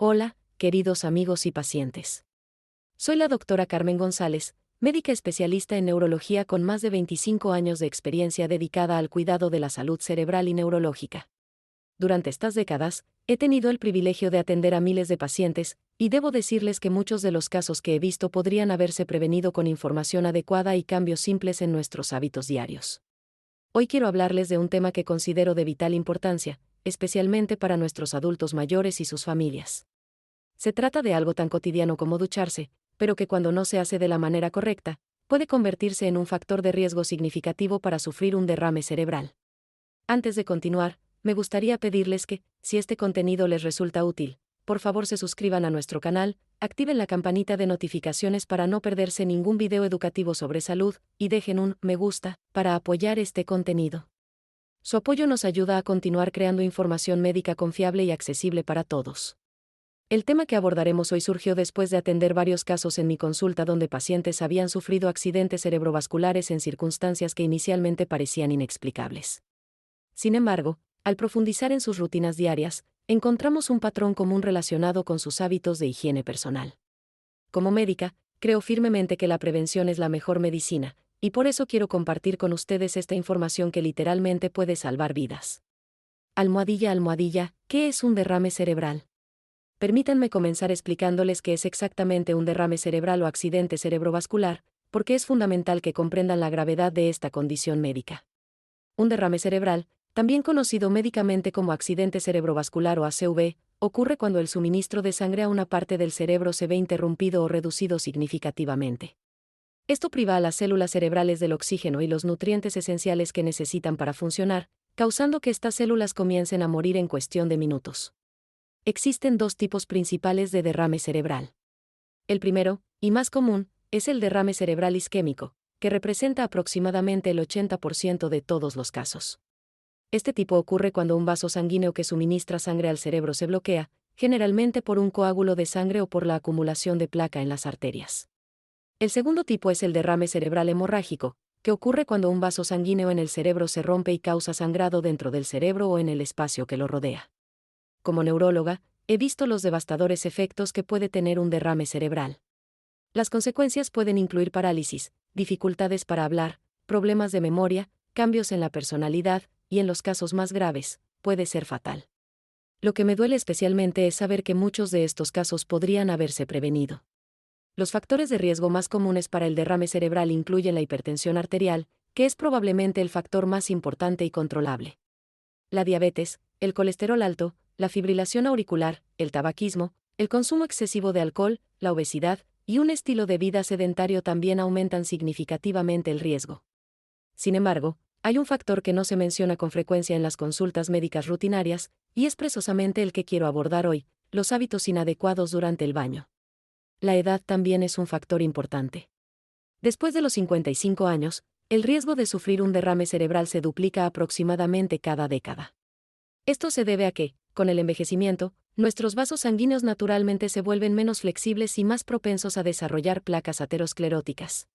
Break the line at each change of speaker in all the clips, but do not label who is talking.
Hola, queridos amigos y pacientes. Soy la doctora Carmen González, médica especialista en neurología con más de 25 años de experiencia dedicada al cuidado de la salud cerebral y neurológica. Durante estas décadas, he tenido el privilegio de atender a miles de pacientes, y debo decirles que muchos de los casos que he visto podrían haberse prevenido con información adecuada y cambios simples en nuestros hábitos diarios. Hoy quiero hablarles de un tema que considero de vital importancia, especialmente para nuestros adultos mayores y sus familias. Se trata de algo tan cotidiano como ducharse, pero que cuando no se hace de la manera correcta, puede convertirse en un factor de riesgo significativo para sufrir un derrame cerebral. Antes de continuar, me gustaría pedirles que, si este contenido les resulta útil, por favor se suscriban a nuestro canal, activen la campanita de notificaciones para no perderse ningún video educativo sobre salud, y dejen un me gusta para apoyar este contenido. Su apoyo nos ayuda a continuar creando información médica confiable y accesible para todos. El tema que abordaremos hoy surgió después de atender varios casos en mi consulta donde pacientes habían sufrido accidentes cerebrovasculares en circunstancias que inicialmente parecían inexplicables. Sin embargo, al profundizar en sus rutinas diarias, encontramos un patrón común relacionado con sus hábitos de higiene personal. Como médica, creo firmemente que la prevención es la mejor medicina, y por eso quiero compartir con ustedes esta información que literalmente puede salvar vidas. Almohadilla, ¿qué es un derrame cerebral? Permítanme comenzar explicándoles qué es exactamente un derrame cerebral o accidente cerebrovascular, porque es fundamental que comprendan la gravedad de esta condición médica. Un derrame cerebral, también conocido médicamente como accidente cerebrovascular o ACV, ocurre cuando el suministro de sangre a una parte del cerebro se ve interrumpido o reducido significativamente. Esto priva a las células cerebrales del oxígeno y los nutrientes esenciales que necesitan para funcionar, causando que estas células comiencen a morir en cuestión de minutos. Existen dos tipos principales de derrame cerebral. El primero, y más común, es el derrame cerebral isquémico, que representa aproximadamente el 80% de todos los casos. Este tipo ocurre cuando un vaso sanguíneo que suministra sangre al cerebro se bloquea, generalmente por un coágulo de sangre o por la acumulación de placa en las arterias. El segundo tipo es el derrame cerebral hemorrágico, que ocurre cuando un vaso sanguíneo en el cerebro se rompe y causa sangrado dentro del cerebro o en el espacio que lo rodea. Como neuróloga, he visto los devastadores efectos que puede tener un derrame cerebral. Las consecuencias pueden incluir parálisis, dificultades para hablar, problemas de memoria, cambios en la personalidad, y en los casos más graves, puede ser fatal. Lo que me duele especialmente es saber que muchos de estos casos podrían haberse prevenido. Los factores de riesgo más comunes para el derrame cerebral incluyen la hipertensión arterial, que es probablemente el factor más importante y controlable. La diabetes, el colesterol alto, la fibrilación auricular, el tabaquismo, el consumo excesivo de alcohol, la obesidad, y un estilo de vida sedentario también aumentan significativamente el riesgo. Sin embargo, hay un factor que no se menciona con frecuencia en las consultas médicas rutinarias, y es precisamente el que quiero abordar hoy: los hábitos inadecuados durante el baño. La edad también es un factor importante. Después de los 55 años, el riesgo de sufrir un derrame cerebral se duplica aproximadamente cada década. Esto se debe a que, con el envejecimiento, nuestros vasos sanguíneos naturalmente se vuelven menos flexibles y más propensos a desarrollar placas ateroscleróticas.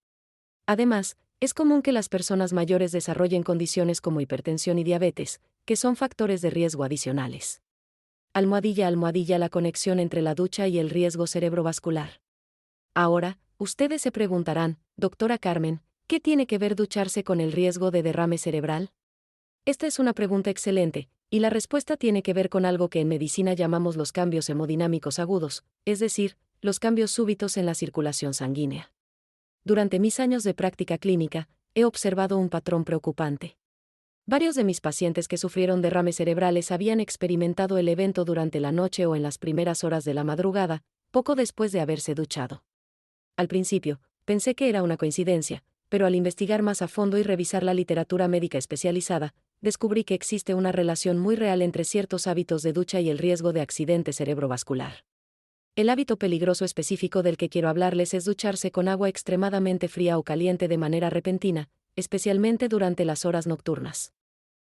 Además, es común que las personas mayores desarrollen condiciones como hipertensión y diabetes, que son factores de riesgo adicionales. Almohadilla, la conexión entre la ducha y el riesgo cerebrovascular. Ahora, ustedes se preguntarán, doctora Carmen, ¿qué tiene que ver ducharse con el riesgo de derrame cerebral? Esta es una pregunta excelente, y la respuesta tiene que ver con algo que en medicina llamamos los cambios hemodinámicos agudos, es decir, los cambios súbitos en la circulación sanguínea. Durante mis años de práctica clínica, he observado un patrón preocupante. Varios de mis pacientes que sufrieron derrames cerebrales habían experimentado el evento durante la noche o en las primeras horas de la madrugada, poco después de haberse duchado. Al principio, pensé que era una coincidencia, pero al investigar más a fondo y revisar la literatura médica especializada, descubrí que existe una relación muy real entre ciertos hábitos de ducha y el riesgo de accidente cerebrovascular. El hábito peligroso específico del que quiero hablarles es ducharse con agua extremadamente fría o caliente de manera repentina, especialmente durante las horas nocturnas.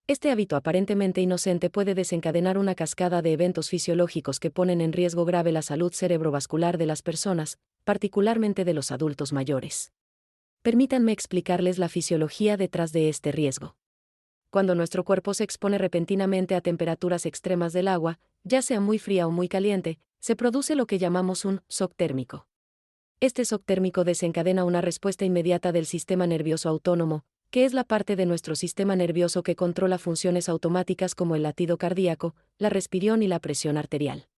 Este hábito aparentemente inocente puede desencadenar una cascada de eventos fisiológicos que ponen en riesgo grave la salud cerebrovascular de las personas, particularmente de los adultos mayores. Permítanme explicarles la fisiología detrás de este riesgo. Cuando nuestro cuerpo se expone repentinamente a temperaturas extremas del agua, ya sea muy fría o muy caliente, se produce lo que llamamos un shock térmico. Este shock térmico desencadena una respuesta inmediata del sistema nervioso autónomo, que es la parte de nuestro sistema nervioso que controla funciones automáticas como el latido cardíaco, la respiración y la presión arterial.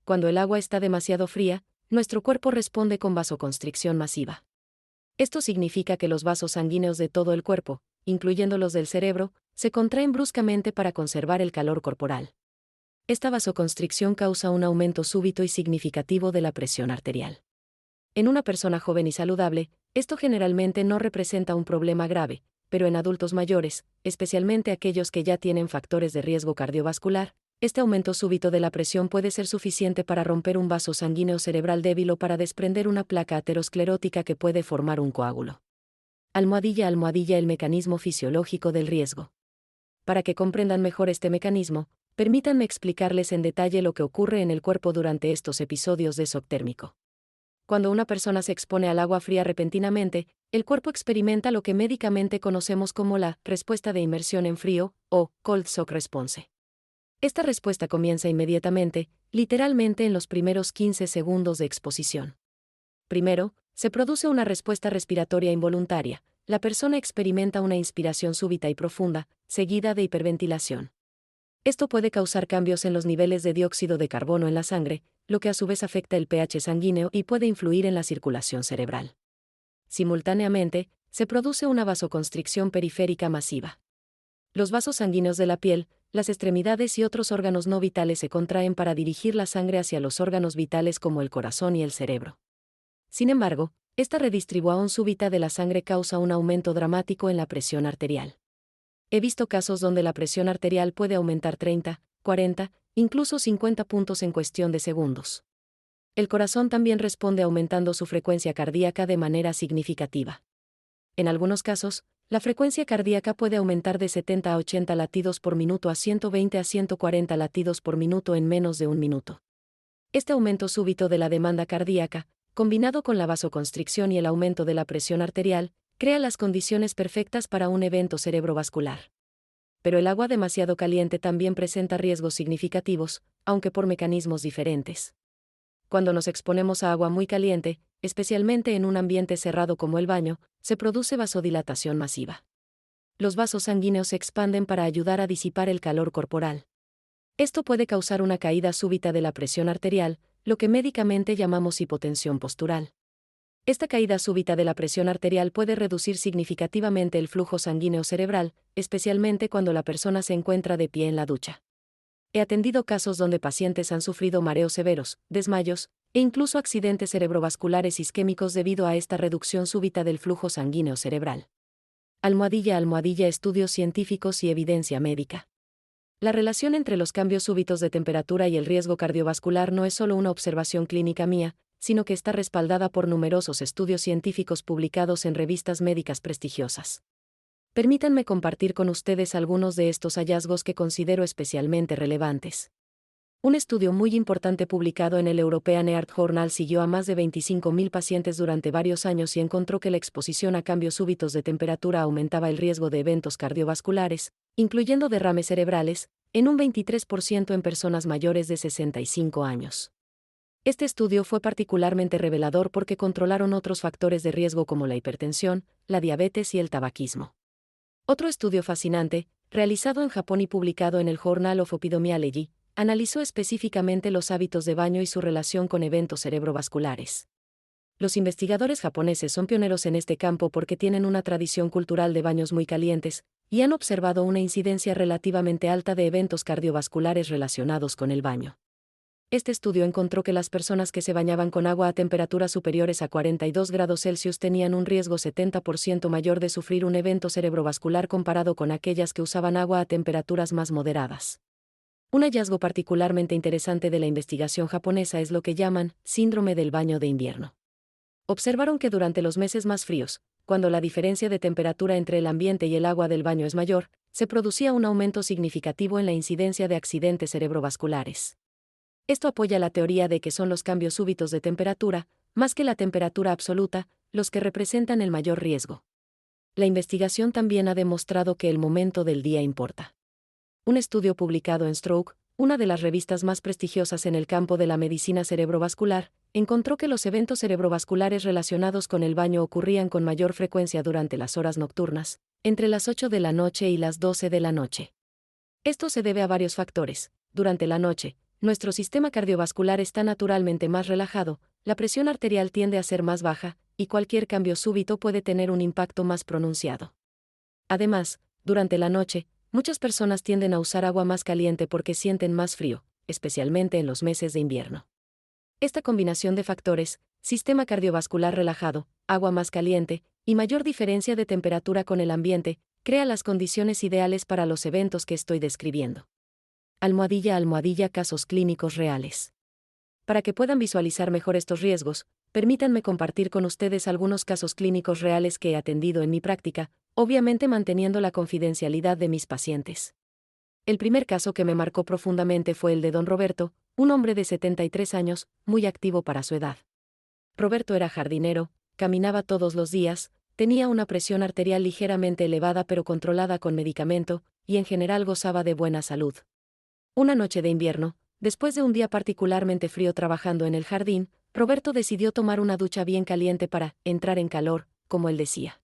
Cuando el agua está demasiado fría, nuestro cuerpo responde con vasoconstricción masiva. Esto significa que los vasos sanguíneos de todo el cuerpo, incluyendo los del cerebro, se contraen bruscamente para conservar el calor corporal. Esta vasoconstricción causa un aumento súbito y significativo de la presión arterial. En una persona joven y saludable, esto generalmente no representa un problema grave, pero en adultos mayores, especialmente aquellos que ya tienen factores de riesgo cardiovascular, este aumento súbito de la presión puede ser suficiente para romper un vaso sanguíneo cerebral débil o para desprender una placa aterosclerótica que puede formar un coágulo. Almohadilla, el mecanismo fisiológico del riesgo. Para que comprendan mejor este mecanismo, permítanme explicarles en detalle lo que ocurre en el cuerpo durante estos episodios de shock térmico. Cuando una persona se expone al agua fría repentinamente, el cuerpo experimenta lo que médicamente conocemos como la respuesta de inmersión en frío, o cold shock response. Esta respuesta comienza inmediatamente, literalmente en los primeros 15 segundos de exposición. Primero, se produce una respuesta respiratoria involuntaria. La persona experimenta una inspiración súbita y profunda, seguida de hiperventilación. Esto puede causar cambios en los niveles de dióxido de carbono en la sangre, lo que a su vez afecta el pH sanguíneo y puede influir en la circulación cerebral. Simultáneamente, se produce una vasoconstricción periférica masiva. Los vasos sanguíneos de la piel, las extremidades y otros órganos no vitales se contraen para dirigir la sangre hacia los órganos vitales como el corazón y el cerebro. Sin embargo, esta redistribución súbita de la sangre causa un aumento dramático en la presión arterial. He visto casos donde la presión arterial puede aumentar 30, 40, incluso 50 puntos en cuestión de segundos. El corazón también responde aumentando su frecuencia cardíaca de manera significativa. En algunos casos, la frecuencia cardíaca puede aumentar de 70 a 80 latidos por minuto a 120 a 140 latidos por minuto en menos de un minuto. Este aumento súbito de la demanda cardíaca, combinado con la vasoconstricción y el aumento de la presión arterial, crea las condiciones perfectas para un evento cerebrovascular. Pero el agua demasiado caliente también presenta riesgos significativos, aunque por mecanismos diferentes. Cuando nos exponemos a agua muy caliente, especialmente en un ambiente cerrado como el baño, se produce vasodilatación masiva. Los vasos sanguíneos se expanden para ayudar a disipar el calor corporal. Esto puede causar una caída súbita de la presión arterial, lo que médicamente llamamos hipotensión postural. Esta caída súbita de la presión arterial puede reducir significativamente el flujo sanguíneo cerebral, especialmente cuando la persona se encuentra de pie en la ducha. He atendido casos donde pacientes han sufrido mareos severos, desmayos, e incluso accidentes cerebrovasculares isquémicos debido a esta reducción súbita del flujo sanguíneo cerebral. Almohadilla, estudios científicos y evidencia médica. La relación entre los cambios súbitos de temperatura y el riesgo cardiovascular no es solo una observación clínica mía, sino que está respaldada por numerosos estudios científicos publicados en revistas médicas prestigiosas. Permítanme compartir con ustedes algunos de estos hallazgos que considero especialmente relevantes. Un estudio muy importante publicado en el European Heart Journal siguió a más de 25.000 pacientes durante varios años y encontró que la exposición a cambios súbitos de temperatura aumentaba el riesgo de eventos cardiovasculares, incluyendo derrames cerebrales, en un 23% en personas mayores de 65 años. Este estudio fue particularmente revelador porque controlaron otros factores de riesgo como la hipertensión, la diabetes y el tabaquismo. Otro estudio fascinante, realizado en Japón y publicado en el Journal of Epidemiology, analizó específicamente los hábitos de baño y su relación con eventos cerebrovasculares. Los investigadores japoneses son pioneros en este campo porque tienen una tradición cultural de baños muy calientes, y han observado una incidencia relativamente alta de eventos cardiovasculares relacionados con el baño. Este estudio encontró que las personas que se bañaban con agua a temperaturas superiores a 42 grados Celsius tenían un riesgo 70% mayor de sufrir un evento cerebrovascular comparado con aquellas que usaban agua a temperaturas más moderadas. Un hallazgo particularmente interesante de la investigación japonesa es lo que llaman síndrome del baño de invierno. Observaron que durante los meses más fríos, cuando la diferencia de temperatura entre el ambiente y el agua del baño es mayor, se producía un aumento significativo en la incidencia de accidentes cerebrovasculares. Esto apoya la teoría de que son los cambios súbitos de temperatura, más que la temperatura absoluta, los que representan el mayor riesgo. La investigación también ha demostrado que el momento del día importa. Un estudio publicado en Stroke, una de las revistas más prestigiosas en el campo de la medicina cerebrovascular, encontró que los eventos cerebrovasculares relacionados con el baño ocurrían con mayor frecuencia durante las horas nocturnas, entre las 8 de la noche y las 12 de la noche. Esto se debe a varios factores. Durante la noche, nuestro sistema cardiovascular está naturalmente más relajado, la presión arterial tiende a ser más baja, y cualquier cambio súbito puede tener un impacto más pronunciado. Además, durante la noche, muchas personas tienden a usar agua más caliente porque sienten más frío, especialmente en los meses de invierno. Esta combinación de factores, sistema cardiovascular relajado, agua más caliente, y mayor diferencia de temperatura con el ambiente, crea las condiciones ideales para los eventos que estoy describiendo. Almohadilla casos clínicos reales. Para que puedan visualizar mejor estos riesgos, permítanme compartir con ustedes algunos casos clínicos reales que he atendido en mi práctica, obviamente manteniendo la confidencialidad de mis pacientes. El primer caso que me marcó profundamente fue el de don Roberto, un hombre de 73 años, muy activo para su edad. Roberto era jardinero, caminaba todos los días, tenía una presión arterial ligeramente elevada pero controlada con medicamento, y en general gozaba de buena salud. Una noche de invierno, después de un día particularmente frío trabajando en el jardín, Roberto decidió tomar una ducha bien caliente para entrar en calor, como él decía.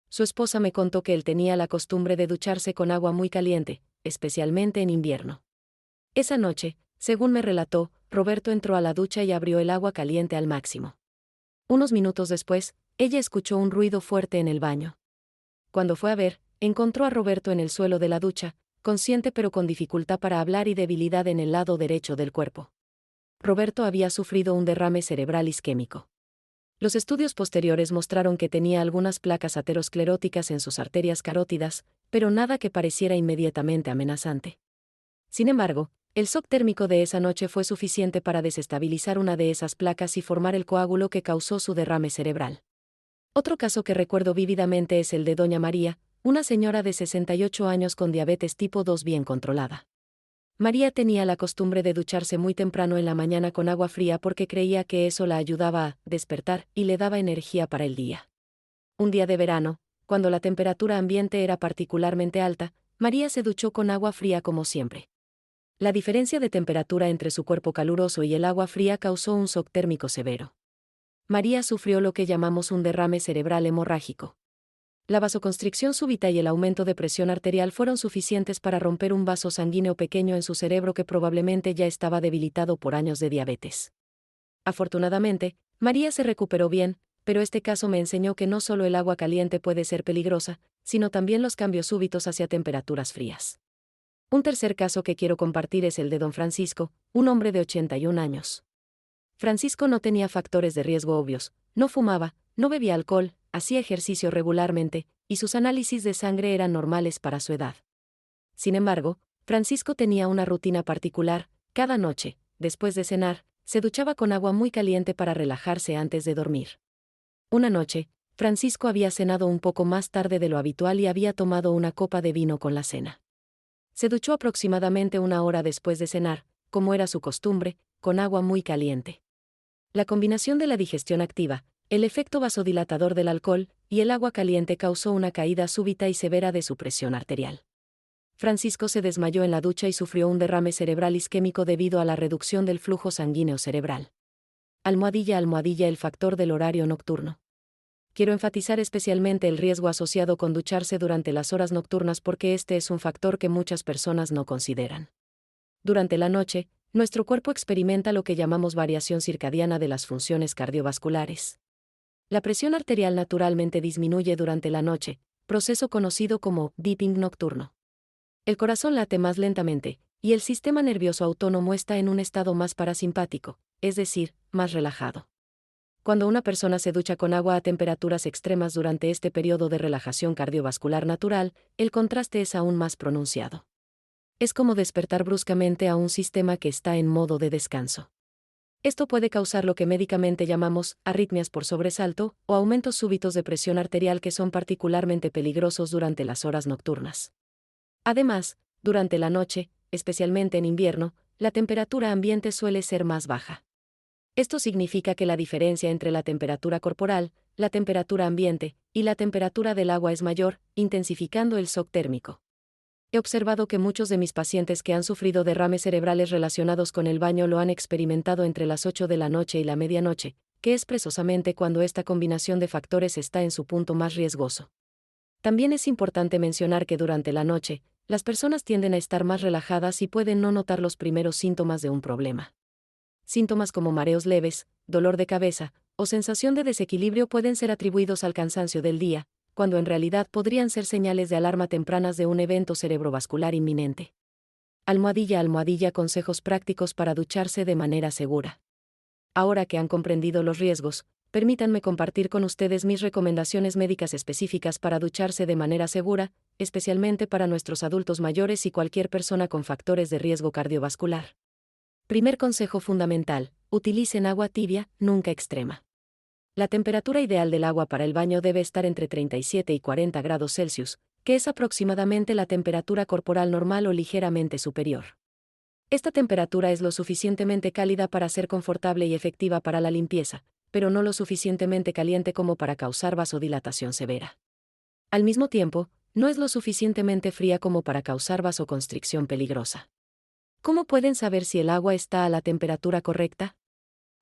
Su esposa me contó que él tenía la costumbre de ducharse con agua muy caliente, especialmente en invierno. Esa noche, según me relató, Roberto entró a la ducha y abrió el agua caliente al máximo. Unos minutos después, ella escuchó un ruido fuerte en el baño. Cuando fue a ver, encontró a Roberto en el suelo de la ducha, consciente pero con dificultad para hablar y debilidad en el lado derecho del cuerpo. Roberto había sufrido un derrame cerebral isquémico. Los estudios posteriores mostraron que tenía algunas placas ateroscleróticas en sus arterias carótidas, pero nada que pareciera inmediatamente amenazante. Sin embargo, el shock térmico de esa noche fue suficiente para desestabilizar una de esas placas y formar el coágulo que causó su derrame cerebral. Otro caso que recuerdo vívidamente es el de doña María, una señora de 68 años con diabetes tipo 2 bien controlada. María tenía la costumbre de ducharse muy temprano en la mañana con agua fría porque creía que eso la ayudaba a despertar y le daba energía para el día. Un día de verano, cuando la temperatura ambiente era particularmente alta, María se duchó con agua fría como siempre. La diferencia de temperatura entre su cuerpo caluroso y el agua fría causó un shock térmico severo. María sufrió lo que llamamos un derrame cerebral hemorrágico. La vasoconstricción súbita y el aumento de presión arterial fueron suficientes para romper un vaso sanguíneo pequeño en su cerebro que probablemente ya estaba debilitado por años de diabetes. Afortunadamente, María se recuperó bien, pero este caso me enseñó que no solo el agua caliente puede ser peligrosa, sino también los cambios súbitos hacia temperaturas frías. Un tercer caso que quiero compartir es el de don Francisco, un hombre de 81 años. Francisco no tenía factores de riesgo obvios, no fumaba, no bebía alcohol, hacía ejercicio regularmente, y sus análisis de sangre eran normales para su edad. Sin embargo, Francisco tenía una rutina particular: cada noche, después de cenar, se duchaba con agua muy caliente para relajarse antes de dormir. Una noche, Francisco había cenado un poco más tarde de lo habitual y había tomado una copa de vino con la cena. Se duchó aproximadamente una hora después de cenar, como era su costumbre, con agua muy caliente. La combinación de la digestión activa, el efecto vasodilatador del alcohol y el agua caliente causó una caída súbita y severa de su presión arterial. Francisco se desmayó en la ducha y sufrió un derrame cerebral isquémico debido a la reducción del flujo sanguíneo cerebral. Almohadilla el factor del horario nocturno. Quiero enfatizar especialmente el riesgo asociado con ducharse durante las horas nocturnas porque este es un factor que muchas personas no consideran. Durante la noche, nuestro cuerpo experimenta lo que llamamos variación circadiana de las funciones cardiovasculares. La presión arterial naturalmente disminuye durante la noche, proceso conocido como dipping nocturno. El corazón late más lentamente, y el sistema nervioso autónomo está en un estado más parasimpático, es decir, más relajado. Cuando una persona se ducha con agua a temperaturas extremas durante este periodo de relajación cardiovascular natural, el contraste es aún más pronunciado. Es como despertar bruscamente a un sistema que está en modo de descanso. Esto puede causar lo que médicamente llamamos arritmias por sobresalto o aumentos súbitos de presión arterial que son particularmente peligrosos durante las horas nocturnas. Además, durante la noche, especialmente en invierno, la temperatura ambiente suele ser más baja. Esto significa que la diferencia entre la temperatura corporal, la temperatura ambiente y la temperatura del agua es mayor, intensificando el shock térmico. He observado que muchos de mis pacientes que han sufrido derrames cerebrales relacionados con el baño lo han experimentado entre las 8 de la noche y la medianoche, que es precisamente cuando esta combinación de factores está en su punto más riesgoso. También es importante mencionar que durante la noche, las personas tienden a estar más relajadas y pueden no notar los primeros síntomas de un problema. Síntomas como mareos leves, dolor de cabeza o sensación de desequilibrio pueden ser atribuidos al cansancio del día, cuando en realidad podrían ser señales de alarma tempranas de un evento cerebrovascular inminente. Almohadilla, almohadilla, consejos prácticos para ducharse de manera segura. Ahora que han comprendido los riesgos, permítanme compartir con ustedes mis recomendaciones médicas específicas para ducharse de manera segura, especialmente para nuestros adultos mayores y cualquier persona con factores de riesgo cardiovascular. Primer consejo fundamental: utilicen agua tibia, nunca extrema. La temperatura ideal del agua para el baño debe estar entre 37 y 40 grados Celsius, que es aproximadamente la temperatura corporal normal o ligeramente superior. Esta temperatura es lo suficientemente cálida para ser confortable y efectiva para la limpieza, pero no lo suficientemente caliente como para causar vasodilatación severa. Al mismo tiempo, no es lo suficientemente fría como para causar vasoconstricción peligrosa. ¿Cómo pueden saber si el agua está a la temperatura correcta?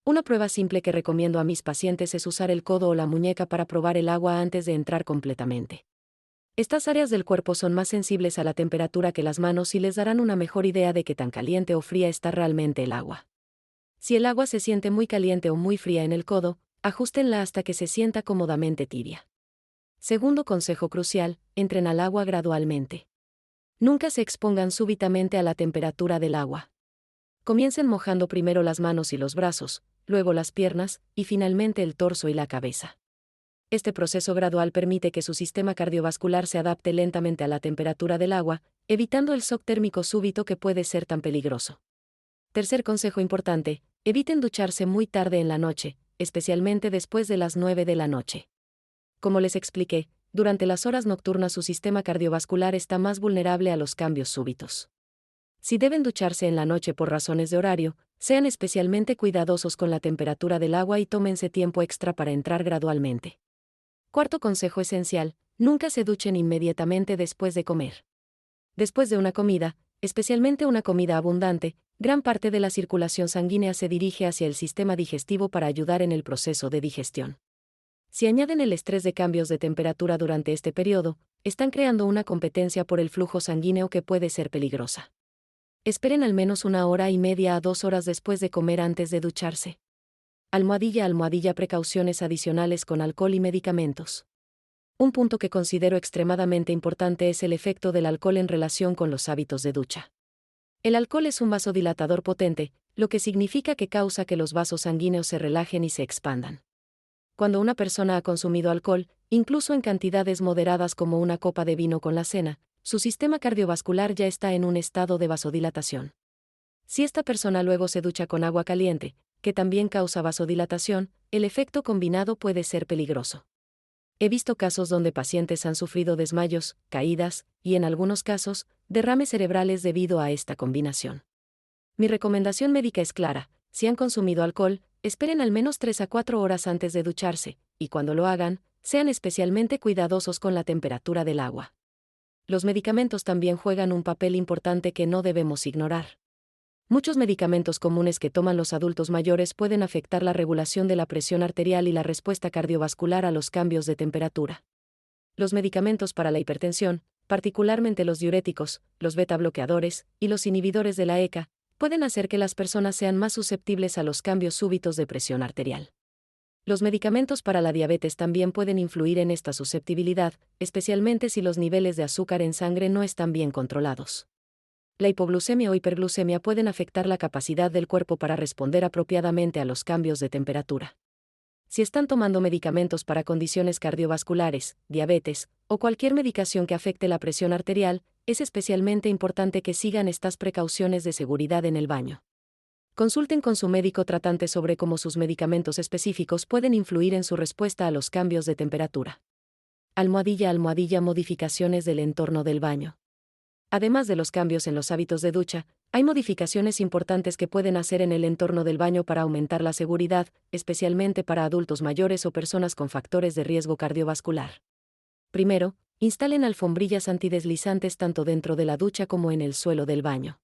Una prueba simple que recomiendo a mis pacientes es usar el codo o la muñeca para probar el agua antes de entrar completamente. Estas áreas del cuerpo son más sensibles a la temperatura que las manos y les darán una mejor idea de qué tan caliente o fría está realmente el agua. Si el agua se siente muy caliente o muy fría en el codo, ajústenla hasta que se sienta cómodamente tibia. Segundo consejo crucial: entren al agua gradualmente. Nunca se expongan súbitamente a la temperatura del agua. Comiencen mojando primero las manos y los brazos, luego las piernas, y finalmente el torso y la cabeza. Este proceso gradual permite que su sistema cardiovascular se adapte lentamente a la temperatura del agua, evitando el shock térmico súbito que puede ser tan peligroso. Tercer consejo importante: eviten ducharse muy tarde en la noche, especialmente después de las 9 de la noche. Como les expliqué, durante las horas nocturnas su sistema cardiovascular está más vulnerable a los cambios súbitos. Si deben ducharse en la noche por razones de horario, sean especialmente cuidadosos con la temperatura del agua y tómense tiempo extra para entrar gradualmente. Cuarto consejo esencial: nunca se duchen inmediatamente después de comer. Después de una comida, especialmente una comida abundante, gran parte de la circulación sanguínea se dirige hacia el sistema digestivo para ayudar en el proceso de digestión. Si añaden el estrés de cambios de temperatura durante este periodo, están creando una competencia por el flujo sanguíneo que puede ser peligrosa. Esperen al menos 1 hora y media a 2 horas después de comer antes de ducharse. Almohadilla, almohadilla, precauciones adicionales con alcohol y medicamentos. Un punto que considero extremadamente importante es el efecto del alcohol en relación con los hábitos de ducha. El alcohol es un vasodilatador potente, lo que significa que causa que los vasos sanguíneos se relajen y se expandan. Cuando una persona ha consumido alcohol, incluso en cantidades moderadas como una copa de vino con la cena, su sistema cardiovascular ya está en un estado de vasodilatación. Si esta persona luego se ducha con agua caliente, que también causa vasodilatación, el efecto combinado puede ser peligroso. He visto casos donde pacientes han sufrido desmayos, caídas, y en algunos casos, derrames cerebrales debido a esta combinación. Mi recomendación médica es clara: si han consumido alcohol, esperen al menos 3 a 4 horas antes de ducharse, y cuando lo hagan, sean especialmente cuidadosos con la temperatura del agua. Los medicamentos también juegan un papel importante que no debemos ignorar. Muchos medicamentos comunes que toman los adultos mayores pueden afectar la regulación de la presión arterial y la respuesta cardiovascular a los cambios de temperatura. Los medicamentos para la hipertensión, particularmente los diuréticos, los beta-bloqueadores y los inhibidores de la ECA, pueden hacer que las personas sean más susceptibles a los cambios súbitos de presión arterial. Los medicamentos para la diabetes también pueden influir en esta susceptibilidad, especialmente si los niveles de azúcar en sangre no están bien controlados. La hipoglucemia o hiperglucemia pueden afectar la capacidad del cuerpo para responder apropiadamente a los cambios de temperatura. Si están tomando medicamentos para condiciones cardiovasculares, diabetes, o cualquier medicación que afecte la presión arterial, es especialmente importante que sigan estas precauciones de seguridad en el baño. Consulten con su médico tratante sobre cómo sus medicamentos específicos pueden influir en su respuesta a los cambios de temperatura. Almohadilla, almohadilla, modificaciones del entorno del baño. Además de los cambios en los hábitos de ducha, hay modificaciones importantes que pueden hacer en el entorno del baño para aumentar la seguridad, especialmente para adultos mayores o personas con factores de riesgo cardiovascular. Primero, Instalen alfombrillas antideslizantes tanto dentro de la ducha como en el suelo del baño.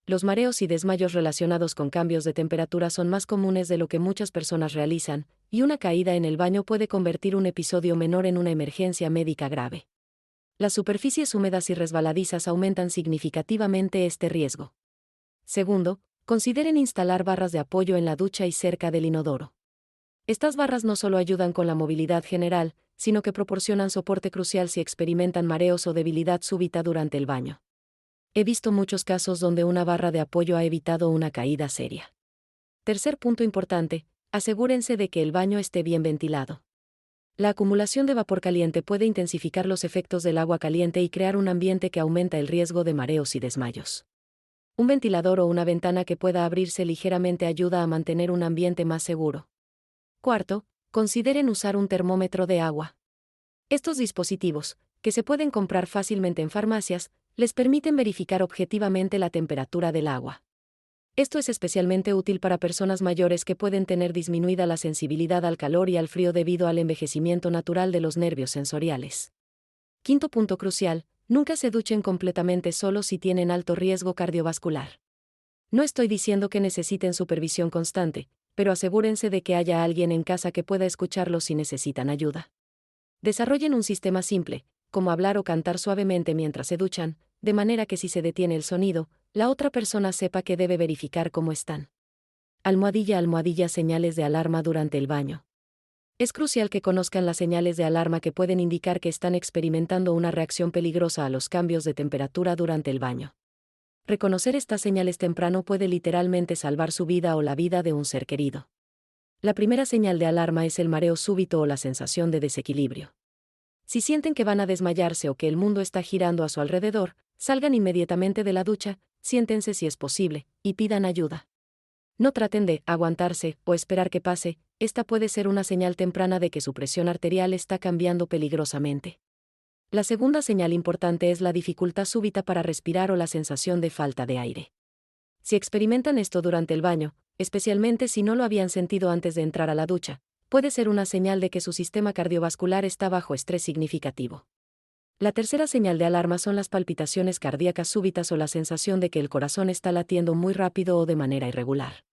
Los mareos y desmayos relacionados con cambios de temperatura son más comunes de lo que muchas personas realizan, y una caída en el baño puede convertir un episodio menor en una emergencia médica grave. Las superficies húmedas y resbaladizas aumentan significativamente este riesgo. Segundo, consideren instalar barras de apoyo en la ducha y cerca del inodoro. Estas barras no solo ayudan con la movilidad general, sino que proporcionan soporte crucial si experimentan mareos o debilidad súbita durante el baño. He visto muchos casos donde una barra de apoyo ha evitado una caída seria. Tercer punto importante, asegúrense de que el baño esté bien ventilado. La acumulación de vapor caliente puede intensificar los efectos del agua caliente y crear un ambiente que aumenta el riesgo de mareos y desmayos. Un ventilador o una ventana que pueda abrirse ligeramente ayuda a mantener un ambiente más seguro. Cuarto, consideren usar un termómetro de agua. Estos dispositivos, que se pueden comprar fácilmente en farmacias, les permiten verificar objetivamente la temperatura del agua. Esto es especialmente útil para personas mayores que pueden tener disminuida la sensibilidad al calor y al frío debido al envejecimiento natural de los nervios sensoriales. Quinto punto crucial, nunca se duchen completamente solos si tienen alto riesgo cardiovascular. No estoy diciendo que necesiten supervisión constante, pero asegúrense de que haya alguien en casa que pueda escucharlos si necesitan ayuda. Desarrollen un sistema simple, como hablar o cantar suavemente mientras se duchan, de manera que si se detiene el sonido, la otra persona sepa que debe verificar cómo están. Almohadilla, almohadilla, señales de alarma durante el baño. Es crucial que conozcan las señales de alarma que pueden indicar que están experimentando una reacción peligrosa a los cambios de temperatura durante el baño. Reconocer estas señales temprano puede literalmente salvar su vida o la vida de un ser querido. La primera señal de alarma es el mareo súbito o la sensación de desequilibrio. Si sienten que van a desmayarse o que el mundo está girando a su alrededor, salgan inmediatamente de la ducha, siéntense si es posible, y pidan ayuda. No traten de aguantarse o esperar que pase, esta puede ser una señal temprana de que su presión arterial está cambiando peligrosamente. La segunda señal importante es la dificultad súbita para respirar o la sensación de falta de aire. Si experimentan esto durante el baño, especialmente si no lo habían sentido antes de entrar a la ducha, puede ser una señal de que su sistema cardiovascular está bajo estrés significativo. La tercera señal de alarma son las palpitaciones cardíacas súbitas o la sensación de que el corazón está latiendo muy rápido o de manera irregular.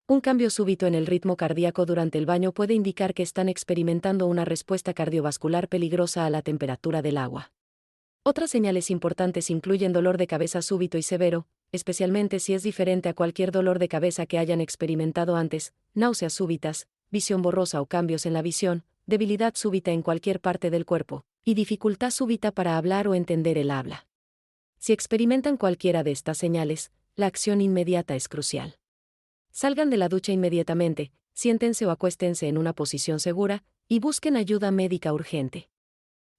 Un cambio súbito en el ritmo cardíaco durante el baño puede indicar que están experimentando una respuesta cardiovascular peligrosa a la temperatura del agua. Otras señales importantes incluyen dolor de cabeza súbito y severo, especialmente si es diferente a cualquier dolor de cabeza que hayan experimentado antes, náuseas súbitas, visión borrosa o cambios en la visión, debilidad súbita en cualquier parte del cuerpo, y dificultad súbita para hablar o entender el habla. Si experimentan cualquiera de estas señales, la acción inmediata es crucial. Salgan de la ducha inmediatamente, siéntense o acuéstense en una posición segura, y busquen ayuda médica urgente.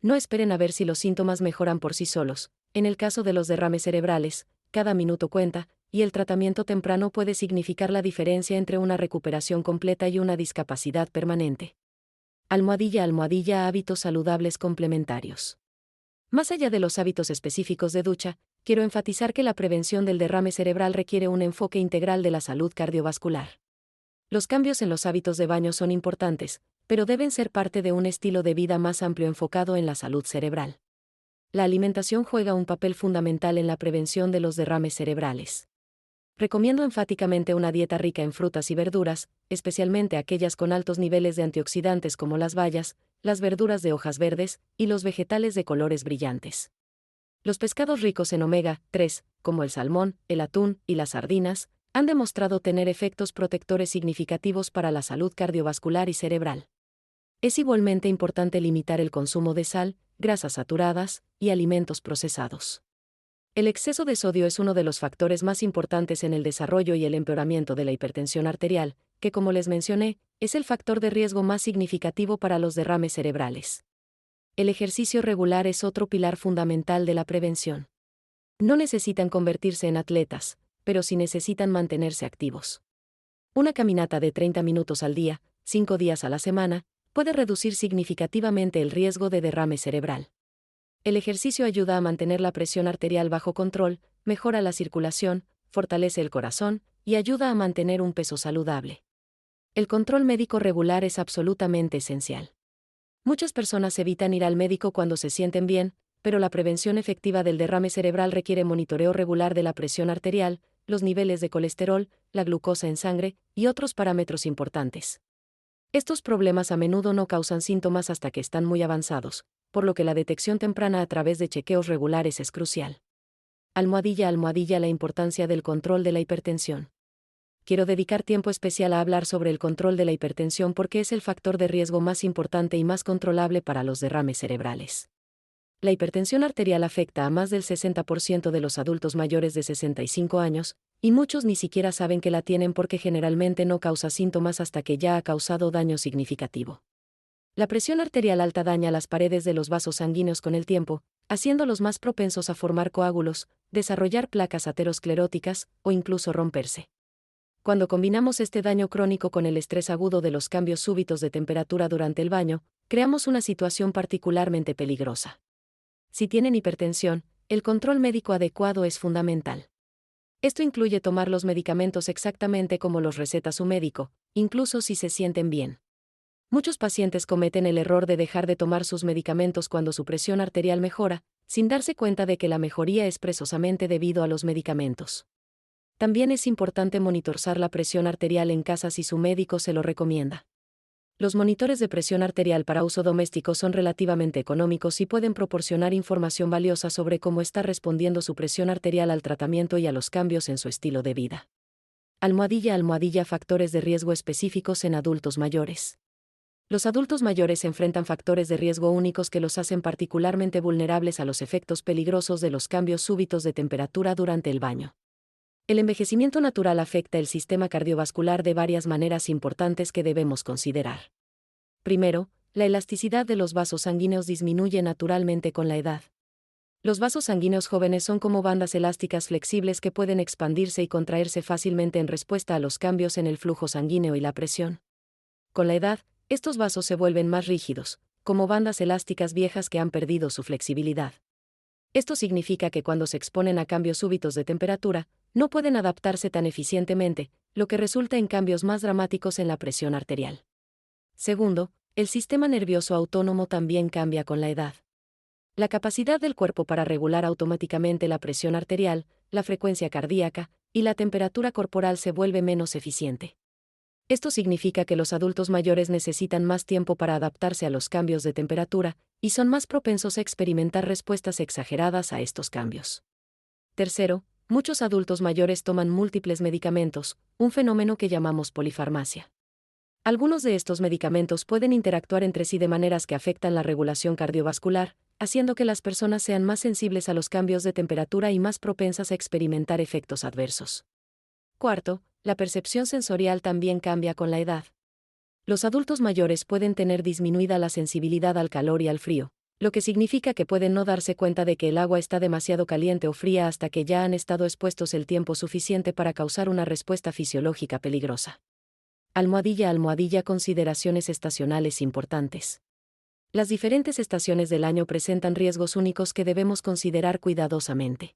No esperen a ver si los síntomas mejoran por sí solos. En el caso de los derrames cerebrales, cada minuto cuenta, y el tratamiento temprano puede significar la diferencia entre una recuperación completa y una discapacidad permanente. Almohadilla, almohadilla, hábitos saludables complementarios. Más allá de los hábitos específicos de ducha, quiero enfatizar que la prevención del derrame cerebral requiere un enfoque integral de la salud cardiovascular. Los cambios en los hábitos de baño son importantes, pero deben ser parte de un estilo de vida más amplio enfocado en la salud cerebral. La alimentación juega un papel fundamental en la prevención de los derrames cerebrales. Recomiendo enfáticamente una dieta rica en frutas y verduras, especialmente aquellas con altos niveles de antioxidantes como las bayas, las verduras de hojas verdes y los vegetales de colores brillantes. Los pescados ricos en omega 3, como el salmón, el atún y las sardinas, han demostrado tener efectos protectores significativos para la salud cardiovascular y cerebral. Es igualmente importante limitar el consumo de sal, grasas saturadas y alimentos procesados. El exceso de sodio es uno de los factores más importantes en el desarrollo y el empeoramiento de la hipertensión arterial, que como les mencioné, es el factor de riesgo más significativo para los derrames cerebrales. El ejercicio regular es otro pilar fundamental de la prevención. No necesitan convertirse en atletas, pero sí necesitan mantenerse activos. Una caminata de 30 minutos al día, 5 días a la semana, puede reducir significativamente el riesgo de derrame cerebral. El ejercicio ayuda a mantener la presión arterial bajo control, mejora la circulación, fortalece el corazón y ayuda a mantener un peso saludable. El control médico regular es absolutamente esencial. Muchas personas evitan ir al médico cuando se sienten bien, pero la prevención efectiva del derrame cerebral requiere monitoreo regular de la presión arterial, los niveles de colesterol, la glucosa en sangre y otros parámetros importantes. Estos problemas a menudo no causan síntomas hasta que están muy avanzados, por lo que la detección temprana a través de chequeos regulares es crucial. Almohadilla, la importancia del control de la hipertensión. Quiero dedicar tiempo especial a hablar sobre el control de la hipertensión porque es el factor de riesgo más importante y más controlable para los derrames cerebrales. La hipertensión arterial afecta a más del 60% de los adultos mayores de 65 años, y muchos ni siquiera saben que la tienen porque generalmente no causa síntomas hasta que ya ha causado daño significativo. La presión arterial alta daña las paredes de los vasos sanguíneos con el tiempo, haciéndolos más propensos a formar coágulos, desarrollar placas ateroscleróticas o incluso romperse. Cuando combinamos este daño crónico con el estrés agudo de los cambios súbitos de temperatura durante el baño, creamos una situación particularmente peligrosa. Si tienen hipertensión, el control médico adecuado es fundamental. Esto incluye tomar los medicamentos exactamente como los receta su médico, incluso si se sienten bien. Muchos pacientes cometen el error de dejar de tomar sus medicamentos cuando su presión arterial mejora, sin darse cuenta de que la mejoría es precisamente debido a los medicamentos. También es importante monitorizar la presión arterial en casa si su médico se lo recomienda. Los monitores de presión arterial para uso doméstico son relativamente económicos y pueden proporcionar información valiosa sobre cómo está respondiendo su presión arterial al tratamiento y a los cambios en su estilo de vida. Almohadilla, factores de riesgo específicos en adultos mayores. Los adultos mayores enfrentan factores de riesgo únicos que los hacen particularmente vulnerables a los efectos peligrosos de los cambios súbitos de temperatura durante el baño. El envejecimiento natural afecta el sistema cardiovascular de varias maneras importantes que debemos considerar. Primero, la elasticidad de los vasos sanguíneos disminuye naturalmente con la edad. Los vasos sanguíneos jóvenes son como bandas elásticas flexibles que pueden expandirse y contraerse fácilmente en respuesta a los cambios en el flujo sanguíneo y la presión. Con la edad, estos vasos se vuelven más rígidos, como bandas elásticas viejas que han perdido su flexibilidad. Esto significa que cuando se exponen a cambios súbitos de temperatura, no pueden adaptarse tan eficientemente, lo que resulta en cambios más dramáticos en la presión arterial. Segundo, el sistema nervioso autónomo también cambia con la edad. La capacidad del cuerpo para regular automáticamente la presión arterial, la frecuencia cardíaca y la temperatura corporal se vuelve menos eficiente. Esto significa que los adultos mayores necesitan más tiempo para adaptarse a los cambios de temperatura y son más propensos a experimentar respuestas exageradas a estos cambios. Tercero, muchos adultos mayores toman múltiples medicamentos, un fenómeno que llamamos polifarmacia. Algunos de estos medicamentos pueden interactuar entre sí de maneras que afectan la regulación cardiovascular, haciendo que las personas sean más sensibles a los cambios de temperatura y más propensas a experimentar efectos adversos. Cuarto, la percepción sensorial también cambia con la edad. Los adultos mayores pueden tener disminuida la sensibilidad al calor y al frío, lo que significa que pueden no darse cuenta de que el agua está demasiado caliente o fría hasta que ya han estado expuestos el tiempo suficiente para causar una respuesta fisiológica peligrosa. Almohadilla, consideraciones estacionales importantes. Las diferentes estaciones del año presentan riesgos únicos que debemos considerar cuidadosamente.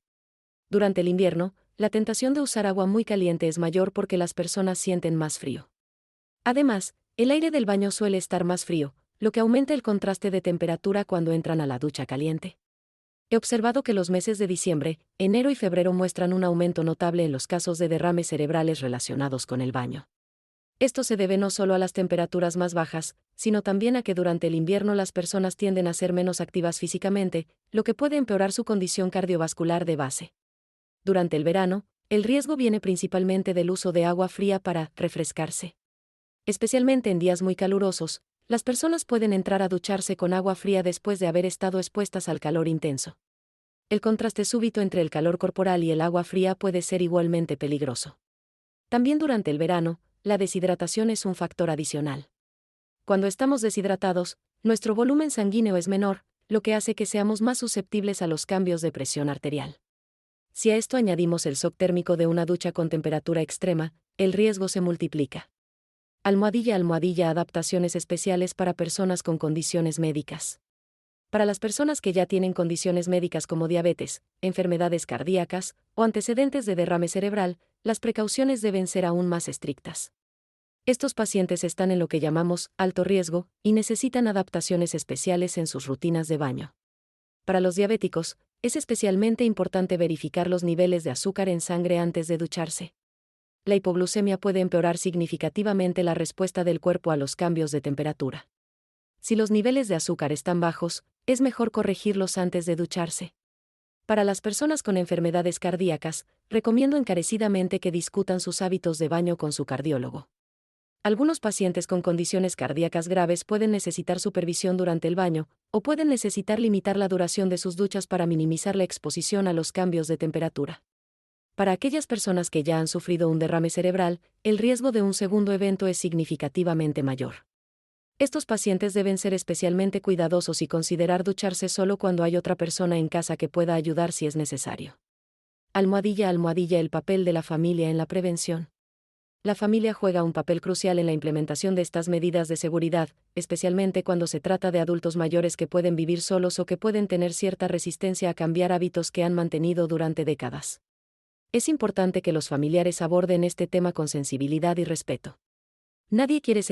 Durante el invierno, la tentación de usar agua muy caliente es mayor porque las personas sienten más frío. Además, el aire del baño suele estar más frío, lo que aumenta el contraste de temperatura cuando entran a la ducha caliente. He observado que los meses de diciembre, enero y febrero muestran un aumento notable en los casos de derrames cerebrales relacionados con el baño. Esto se debe no solo a las temperaturas más bajas, sino también a que durante el invierno las personas tienden a ser menos activas físicamente, lo que puede empeorar su condición cardiovascular de base. Durante el verano, el riesgo viene principalmente del uso de agua fría para refrescarse. Especialmente en días muy calurosos, las personas pueden entrar a ducharse con agua fría después de haber estado expuestas al calor intenso. El contraste súbito entre el calor corporal y el agua fría puede ser igualmente peligroso. También durante el verano, la deshidratación es un factor adicional. Cuando estamos deshidratados, nuestro volumen sanguíneo es menor, lo que hace que seamos más susceptibles a los cambios de presión arterial. Si a esto añadimos el shock térmico de una ducha con temperatura extrema, el riesgo se multiplica. Almohadilla, adaptaciones especiales para personas con condiciones médicas. Para las personas que ya tienen condiciones médicas como diabetes, enfermedades cardíacas o antecedentes de derrame cerebral, las precauciones deben ser aún más estrictas. Estos pacientes están en lo que llamamos alto riesgo y necesitan adaptaciones especiales en sus rutinas de baño. Para los diabéticos, es especialmente importante verificar los niveles de azúcar en sangre antes de ducharse. La hipoglucemia puede empeorar significativamente la respuesta del cuerpo a los cambios de temperatura. Si los niveles de azúcar están bajos, es mejor corregirlos antes de ducharse. Para las personas con enfermedades cardíacas, recomiendo encarecidamente que discutan sus hábitos de baño con su cardiólogo. Algunos pacientes con condiciones cardíacas graves pueden necesitar supervisión durante el baño, o pueden necesitar limitar la duración de sus duchas para minimizar la exposición a los cambios de temperatura. Para aquellas personas que ya han sufrido un derrame cerebral, el riesgo de un segundo evento es significativamente mayor. Estos pacientes deben ser especialmente cuidadosos y considerar ducharse solo cuando hay otra persona en casa que pueda ayudar si es necesario. Almohadilla, el papel de la familia en la prevención. La familia juega un papel crucial en la implementación de estas medidas de seguridad, especialmente cuando se trata de adultos mayores que pueden vivir solos o que pueden tener cierta resistencia a cambiar hábitos que han mantenido durante décadas. Es importante que los familiares aborden este tema con sensibilidad y respeto. Nadie quiere ser